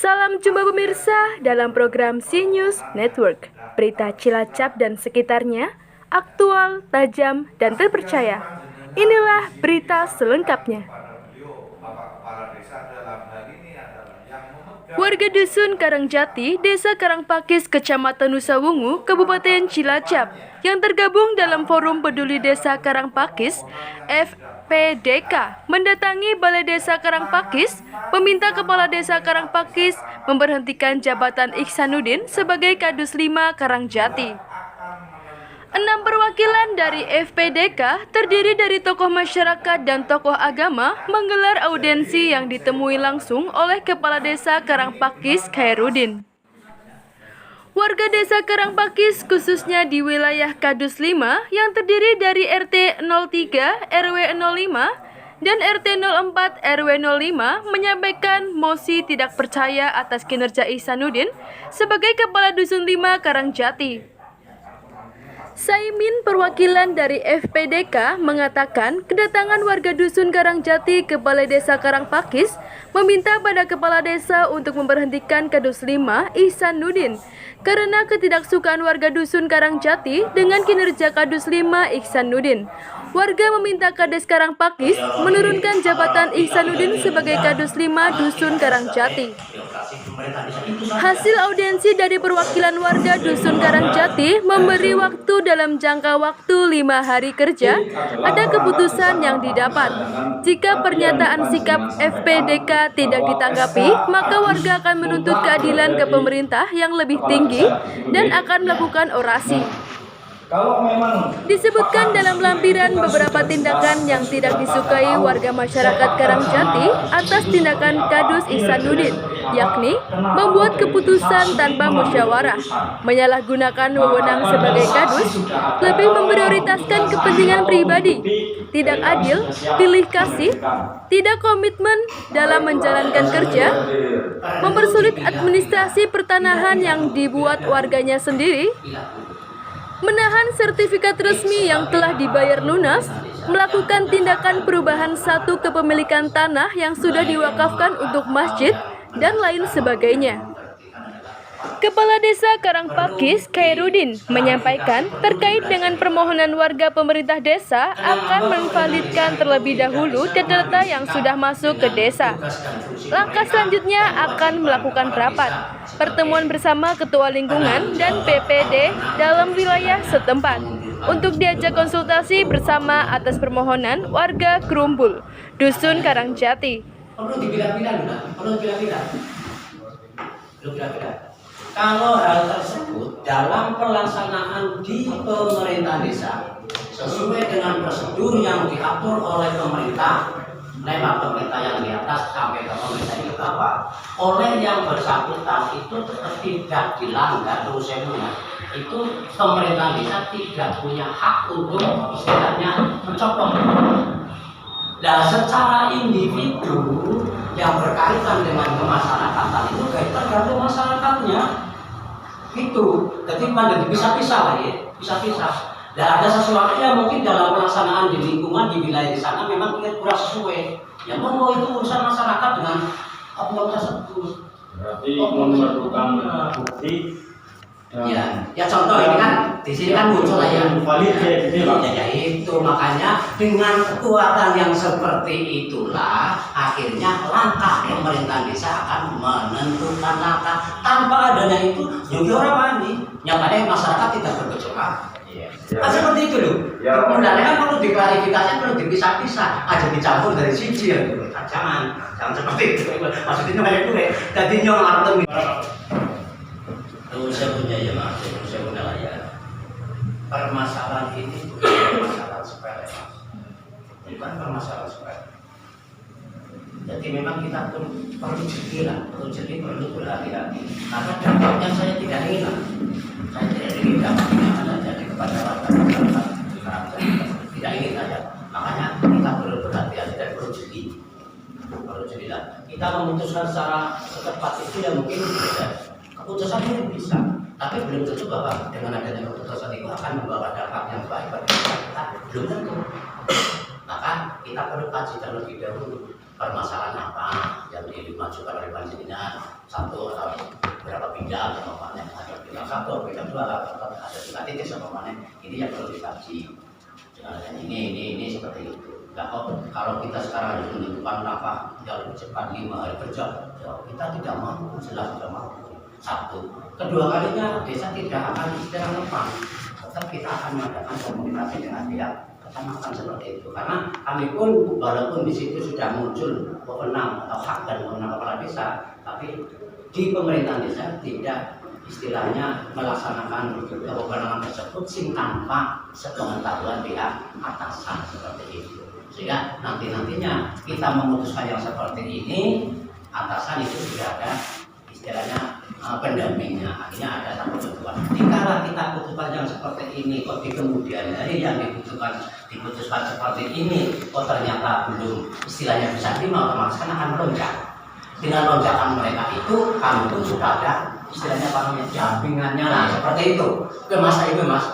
Salam jumpa pemirsa dalam program C-News Network. Berita Cilacap dan sekitarnya, aktual, tajam, dan terpercaya. Inilah berita selengkapnya. Warga Dusun Karangjati, Desa Karangpakis, Kecamatan Nusawungu, Kabupaten Cilacap, yang tergabung dalam Forum Peduli Desa Karangpakis, FPDK, mendatangi Balai Desa Karangpakis, meminta Kepala Desa Karangpakis memberhentikan jabatan Ihsanuddin sebagai Kadus 5 Karangjati. 6 perwakilan dari FPDK terdiri dari tokoh masyarakat dan tokoh agama menggelar audiensi yang ditemui langsung oleh Kepala Desa Karangpakis Khairuddin. Warga Desa Karangpakis khususnya di wilayah Kadus 5 yang terdiri dari RT 03 RW 05 dan RT 04 RW 05 menyampaikan mosi tidak percaya atas kinerja Ihsanuddin sebagai Kepala Dusun 5 Karangjati. Saimin, perwakilan dari FPDK, mengatakan kedatangan warga Dusun Karangjati ke Balai Desa Karangpakis meminta pada Kepala Desa untuk memberhentikan Kadus 5 Ihsanuddin karena ketidaksukaan warga Dusun Karangjati dengan kinerja Kadus 5 Ihsanuddin. Warga meminta Kades Karangpakis menurunkan jabatan Ihsanuddin sebagai Kadus 5 Dusun Karangjati. Hasil audiensi dari perwakilan warga Dusun Karangjati memberi waktu dalam jangka waktu 5 hari kerja ada keputusan yang didapat. Jika pernyataan sikap FPDK tidak ditanggapi, maka warga akan menuntut keadilan ke pemerintah yang lebih tinggi dan akan melakukan orasi. Disebutkan dalam lampiran beberapa tindakan yang tidak disukai warga masyarakat Karangjati atas tindakan Kadus Ihsanuddin, yakni membuat keputusan tanpa musyawarah, menyalahgunakan wewenang sebagai Kadus, lebih memprioritaskan kepentingan pribadi, tidak adil, pilih kasih, tidak komitmen dalam menjalankan kerja, mempersulit administrasi pertanahan yang dibuat warganya sendiri, menahan sertifikat resmi yang telah dibayar lunas, melakukan tindakan perubahan satu kepemilikan tanah yang sudah diwakafkan untuk masjid, dan lain sebagainya. Kepala Desa Karangpakis Khairuddin menyampaikan terkait dengan permohonan warga pemerintah desa akan memvalidkan terlebih dahulu data yang sudah masuk ke desa. Langkah selanjutnya akan melakukan rapat, pertemuan bersama ketua lingkungan dan PPD dalam wilayah setempat untuk diajak konsultasi bersama atas permohonan warga Kerumbul, Dusun Karangjati. Kalau hal tersebut dalam pelaksanaan di pemerintah desa sesuai dengan prosedur yang diatur oleh pemerintah, lewat pemerintah yang di atas sampai ke pemerintah yang di bawah, oleh yang bersangkutan itu tidak dilanggar dosennya, itu pemerintah desa tidak punya hak untuk istilahnya mencopot. Nah, secara individu yang berkaitan dengan kemasyarakatan itu tergantung masyarakatnya, itu ketimbang dipisah-pisah lagi, pisah-pisah. Dan ada sesuatu yang mungkin dalam pelaksanaan di lingkungan di wilayah di sana memang kurang sesuai. Ya monggo itu urusan masyarakat dengan oknum tersebut. Berarti memerlukan bukti. Ya contoh ini kan di sini kan muncul lah ya. Valid ya, ya itu makanya dengan kekuatan yang seperti itulah akhirnya langkah pemerintah desa akan menentukan langkah tanpa adanya itu jadi orang panik. Nyatanya masyarakat tidak bergejolak. Seperti itu loh. Sebenarnya kan perlu diklarifikasi, perlu dipisah-pisah. Aja dicampur dari siji ya. Jangan seperti itu. Maksudnya banyak itu ya. Jadi nyong artem. Saya punya ya mas, saya punya layar. Permasalahan ini bukan permasalahan sepele, bukan permasalahan sepele. Jadi memang kita perlu jeli, perlu berhati-hati. Karena dampaknya saya tidak ingin, saya tidak ingin dampaknya ada jadi kepada warga masyarakat. Tidak ingin saja. Makanya kita perlu berhati-hati dan perlu jeli. Kita memutuskan secara secepat itu ya mungkin tidak. Keputusan ini bisa, tapi belum tentu bahwa dengan adanya keputusan itu akan membawa dampak yang baik bagi kita. Belum tentu. Maka kita perlu kaji terlebih dahulu permasalahan apa yang dimajukan oleh panjenengan, satu atau berapa bidang yang memanen, ada bidang satu, bidang dua, ada 3 titik yang memanen. Ini yang perlu dikaji. Dan ini seperti itu. Nah, kalau kita sekarang harus menentukan langkah yang lebih cepat 5 hari kerja, ya kita tidak mampu, jelas tidak mampu. Satu, kedua kalinya desa tidak akan istirahat lepas, tetap kita akan mengadakan komunikasi dengan pihak kecamatan seperti itu. Karena kami pun walaupun di situ sudah muncul wewenang atau hak dan wewenang kepala desa, tapi di pemerintahan desa tidak istilahnya melaksanakan kewenangan tersebut sing tanpa sepengetahuan pihak atasan seperti itu. Sehingga nantinya kita memutuskan yang seperti ini, atasan itu sudah ada istilahnya pendampingnya, akhirnya ada satu kebutuhan. Jika kita putuskan yang seperti ini, kok di kemudian hari yang diputuskan seperti ini, kok ternyata belum istilahnya bisa terima, otomatis kan akan melonjak. Dengan lonjakan mereka itu, kami pun sudah ada istilahnya jampingannya lah, seperti itu. Oke mas, itu mas.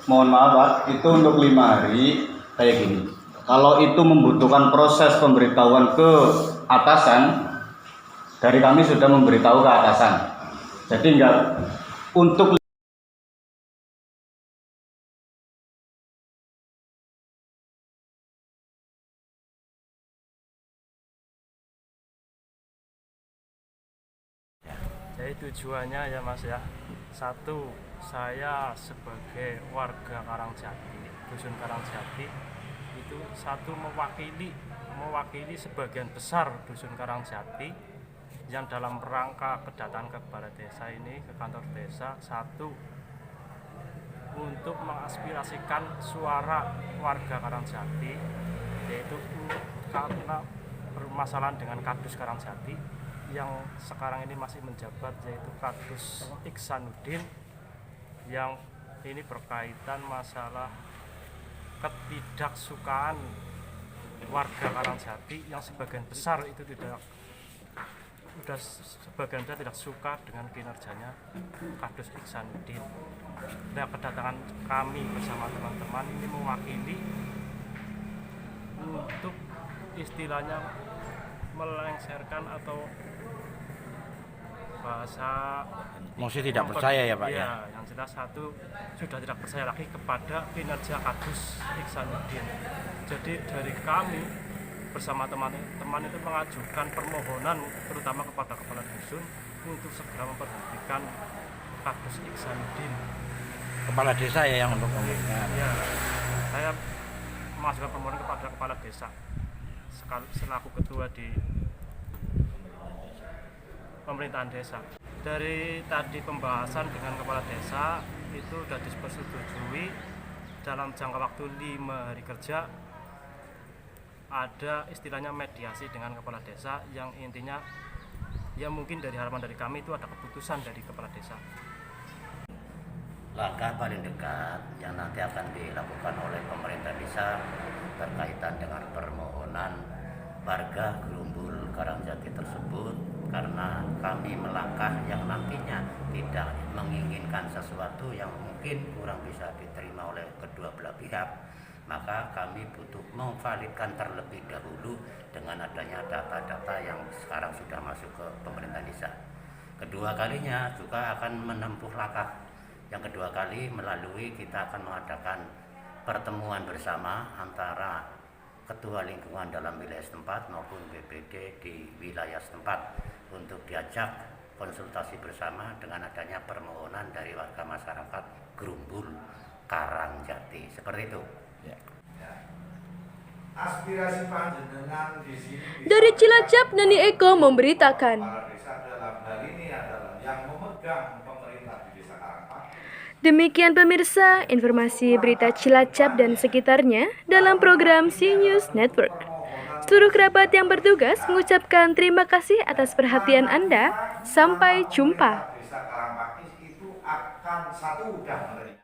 Mohon maaf Pak, itu untuk 5 hari kayak gini. Kalau itu membutuhkan proses pemberitahuan ke atasan, dari kami sudah memberitahu ke atasan. Jadi enggak untuk Jadi tujuannya ya Mas ya, satu, saya sebagai warga Karangjati, Dusun Karangjati itu satu mewakili sebagian besar Dusun Karangjati yang dalam rangka kedatangan ke kepala desa ini, ke kantor desa, satu untuk mengaspirasikan suara warga Karangjati, yaitu karena bermasalahan dengan Kadus Karangjati yang sekarang ini masih menjabat, yaitu Kadus Iksanuddin, yang ini berkaitan masalah ketidaksukaan warga Karangjati yang sebagian besar itu sebagian besar tidak suka dengan kinerjanya Kadus Iksanuddin. Nah, kedatangan kami bersama teman-teman ini mewakili untuk istilahnya melengsarkan atau bahasa Maksudnya tidak percaya ya Pak ya? Ya, yang jelas satu sudah tidak percaya lagi kepada kinerja Kadus Iksanuddin. Jadi dari kami bersama teman-teman itu mengajukan permohonan terutama kepada kepala dusun untuk segera memperhentikan Kadus Iksanuddin. Kepala desa ya yang untuk ngomongnya. Ya, saya mengajukan permohonan kepada kepala desa selaku ketua di pemerintahan desa. Dari tadi pembahasan dengan kepala desa itu sudah disetujui dalam jangka waktu 5 hari kerja ada istilahnya mediasi dengan kepala desa, yang intinya ya mungkin dari harapan dari kami itu ada keputusan dari kepala desa. Langkah paling dekat yang nanti akan dilakukan oleh pemerintah desa berkaitan dengan permohonan warga Gerumbul Karangjati tersebut, karena kami melangkah yang nantinya tidak menginginkan sesuatu yang mungkin kurang bisa diterima oleh kedua belah pihak, maka kami butuh memvalidkan terlebih dahulu dengan adanya data-data yang sekarang sudah masuk ke pemerintah desa. Kedua kalinya juga akan menempuh langkah yang kedua kali melalui kita akan mengadakan pertemuan bersama antara ketua lingkungan dalam wilayah setempat maupun BPD di wilayah setempat untuk diajak konsultasi bersama dengan adanya permohonan dari warga masyarakat Gerumbul Karangjati. Seperti itu. Ya. Aspirasi panjenengan di sini. Dari Cilacap, Nani Eko memberitakan. Kepala desa dalam hal ini adalah yang memegang pemerintah di desa Karangpak. Demikian pemirsa, informasi berita Cilacap dan sekitarnya dalam program C-News Network. Seluruh kerabat yang bertugas mengucapkan terima kasih atas perhatian Anda. Sampai jumpa. Desa Karangpak itu akan satu udah menerima.